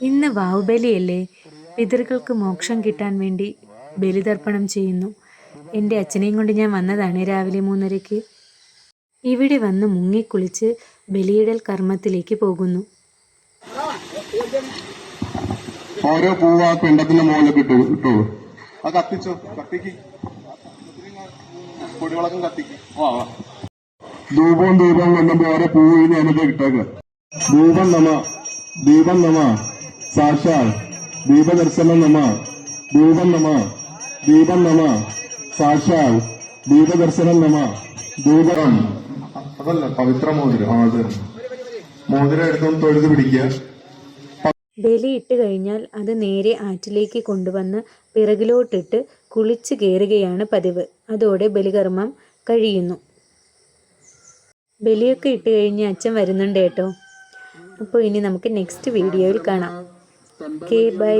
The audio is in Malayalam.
ഇന്ന് വാവുബലിയല്ലേ? പിതൃകൾക്ക് മോക്ഷം കിട്ടാൻ വേണ്ടി ബലിതർപ്പണം ചെയ്യുന്നു. എൻ്റെ അച്ഛനെയും കൊണ്ട് ഞാൻ വന്നതാണ് രാവിലെ 3:30-ക്ക്. ഇവിടെ വന്ന് മുങ്ങിക്കുളിച്ച് ബലിയിടൽ കർമ്മത്തിലേക്ക് പോകുന്നു. ഓരോ പൂവ പിണ്ടത്തിന്റെ മുകളിൽ ഇട്ടു. അത് കത്തിച്ചോ, കത്തിക്ക്, പൊടിവളക്കം കത്തിക്ക്. ധൂപവും കൊണ്ടുമ്പോ ഓരോ പൂവ് ഞാനിപ്പോ ഇട്ടേക്ക്. ദീപം നമ സാക്ഷാൽ ദീപദർശനം നമ. ദീപം നമ സാക്ഷാൽ ദീപദർശനം നമ. ദൂപം അതല്ല പവിത്ര മോതിരം. അത് മോതിരം എടുത്തൊന്ന് തൊഴുത് പിടിക്കുക. ബലി ഇട്ട് കഴിഞ്ഞാൽ അത് നേരെ ആറ്റിലേക്ക് കൊണ്ടുവന്ന് പിറകിലോട്ടിട്ട് കുളിച്ച് കയറുകയാണ് പതിവ്. അതോടെ ബലികർമ്മം കഴിയുന്നു. ബലിയൊക്കെ ഇട്ട് കഴിഞ്ഞ് അച്ഛൻ വരുന്നുണ്ട് കേട്ടോ. അപ്പോൾ ഇനി നമുക്ക് നെക്സ്റ്റ് വീഡിയോയിൽ കാണാം. Okay, by.